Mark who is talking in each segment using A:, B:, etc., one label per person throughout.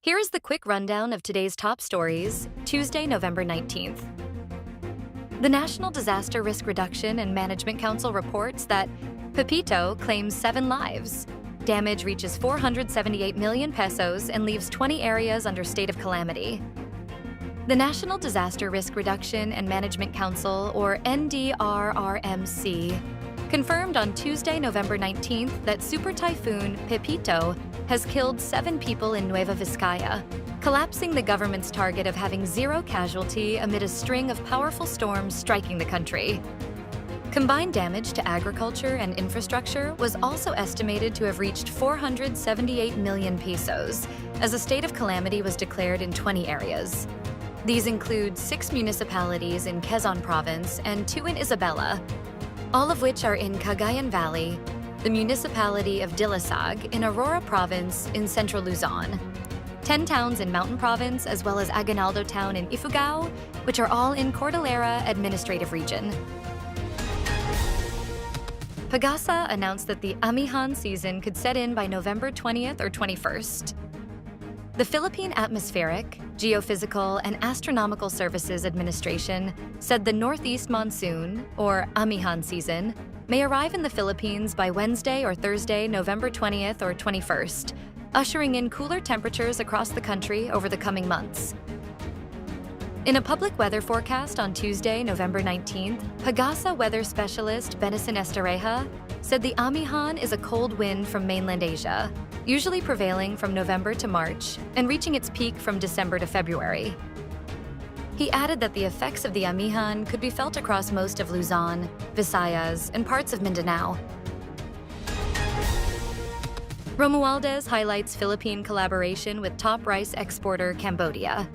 A: Here is the quick rundown of today's top stories, Tuesday, November 19th. The National Disaster Risk Reduction and Management Council reports that Pepito claims 7 lives. Damage reaches 478 million pesos and leaves 20 areas under state of calamity. The National Disaster Risk Reduction and Management Council, or NDRRMC, confirmed on Tuesday, November 19th that Super Typhoon Pepito has killed 7 people in Nueva Vizcaya, collapsing the government's target of having 0 casualty amid a string of powerful storms striking the country. Combined damage to agriculture and infrastructure was also estimated to have reached 478 million pesos, as a state of calamity was declared in 20 areas. These include 6 municipalities in Quezon Province and 2 in Isabela, all of which are in Cagayan Valley, the municipality of Dilasag in Aurora Province in central Luzon, 10 towns in Mountain Province, as well as Aguinaldo Town in Ifugao, which are all in Cordillera Administrative Region. PAGASA announced that the Amihan season could set in by November 20th or 21st. The Philippine Atmospheric, Geophysical, and Astronomical Services Administration said the Northeast Monsoon, or Amihan season, may arrive in the Philippines by Wednesday or Thursday, November 20th or 21st, ushering in cooler temperatures across the country over the coming months. In a public weather forecast on Tuesday, November 19th, PAGASA weather specialist Benison Estareja said the Amihan is a cold wind from mainland Asia, usually prevailing from November to March and reaching its peak from December to February. He added that the effects of the Amihan could be felt across most of Luzon, Visayas, and parts of Mindanao. Romualdez highlights Philippine collaboration with top rice exporter Cambodia.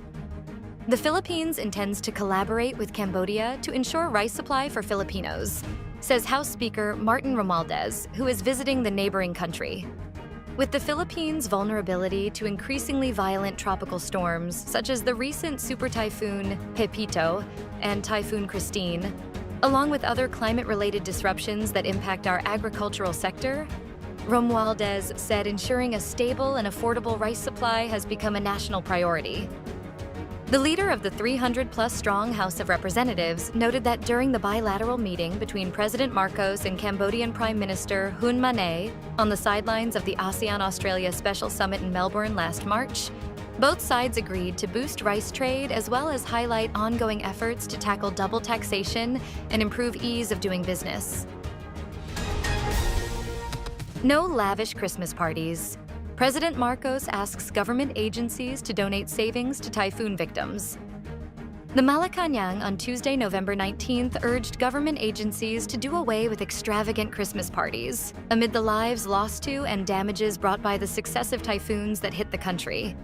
A: The Philippines intends to collaborate with Cambodia to ensure rice supply for Filipinos, says House Speaker Martin Romualdez, who is visiting the neighboring country. With the Philippines' vulnerability to increasingly violent tropical storms, such as the recent Super Typhoon Pepito and Typhoon Christine, along with other climate-related disruptions that impact our agricultural sector, Romualdez said ensuring a stable and affordable rice supply has become a national priority. The leader of the 300-plus strong House of Representatives noted that during the bilateral meeting between President Marcos and Cambodian Prime Minister Hun Manet on the sidelines of the ASEAN-Australia Special Summit in Melbourne last March, both sides agreed to boost rice trade as well as highlight ongoing efforts to tackle double taxation and improve ease of doing business. No lavish Christmas parties. President Marcos asks government agencies to donate savings to typhoon victims. The Malacañang on Tuesday, November 19th, urged government agencies to do away with extravagant Christmas parties amid the lives lost to and damages brought by the successive typhoons that hit the country.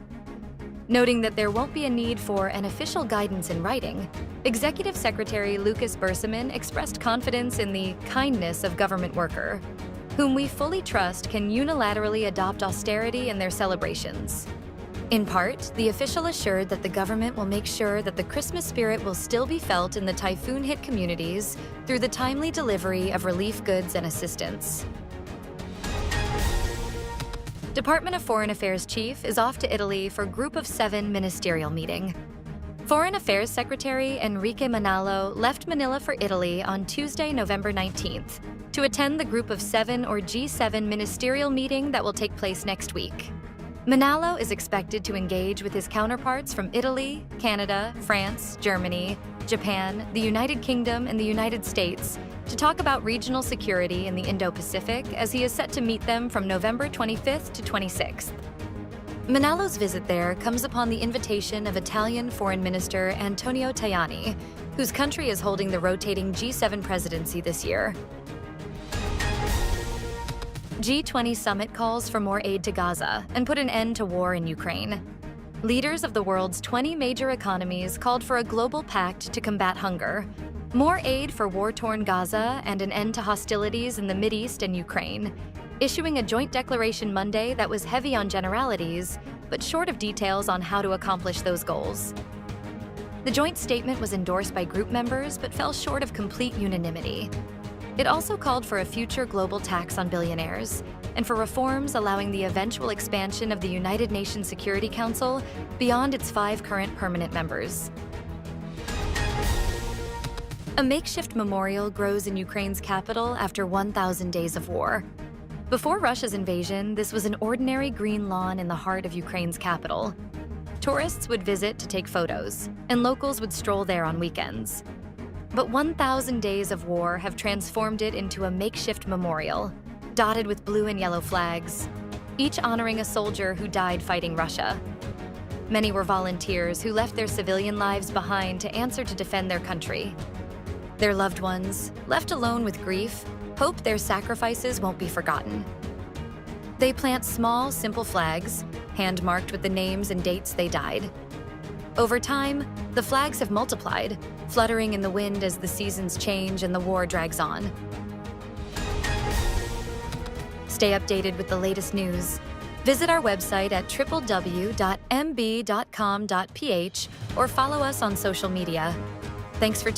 A: Noting that there won't be a need for an official guidance in writing, Executive Secretary Lucas Bersamin expressed confidence in the kindness of government worker, whom we fully trust can unilaterally adopt austerity in their celebrations. In part, the official assured that the government will make sure that the Christmas spirit will still be felt in the typhoon-hit communities through the timely delivery of relief goods and assistance. Department of Foreign Affairs Chief is off to Italy for Group of 7 ministerial meeting. Foreign Affairs Secretary Enrique Manalo left Manila for Italy on Tuesday, November 19th, to attend the Group of 7 or G7 ministerial meeting that will take place next week. Manalo is expected to engage with his counterparts from Italy, Canada, France, Germany, Japan, the United Kingdom, and the United States to talk about regional security in the Indo-Pacific, as he is set to meet them from November 25th to 26th. Manalo's visit there comes upon the invitation of Italian Foreign Minister Antonio Tajani, whose country is holding the rotating G7 presidency this year. G20 summit calls for more aid to Gaza and put an end to war in Ukraine. Leaders of the world's 20 major economies called for a global pact to combat hunger, more aid for war-torn Gaza, and an end to hostilities in the Mideast and Ukraine, issuing a joint declaration Monday that was heavy on generalities, but short of details on how to accomplish those goals. The joint statement was endorsed by group members but fell short of complete unanimity. It also called for a future global tax on billionaires, and for reforms allowing the eventual expansion of the United Nations Security Council beyond its 5 current permanent members. A makeshift memorial grows in Ukraine's capital after 1,000 days of war. Before Russia's invasion, this was an ordinary green lawn in the heart of Ukraine's capital. Tourists would visit to take photos, and locals would stroll there on weekends. But 1,000 days of war have transformed it into a makeshift memorial, dotted with blue and yellow flags, each honoring a soldier who died fighting Russia. Many were volunteers who left their civilian lives behind to answer to defend their country. Their loved ones, left alone with grief, hope their sacrifices won't be forgotten. They plant small, simple flags, hand-marked with the names and dates they died. Over time, the flags have multiplied, fluttering in the wind as the seasons change and the war drags on. Stay updated with the latest news. Visit our website at www.mb.com.ph or follow us on social media. Thanks for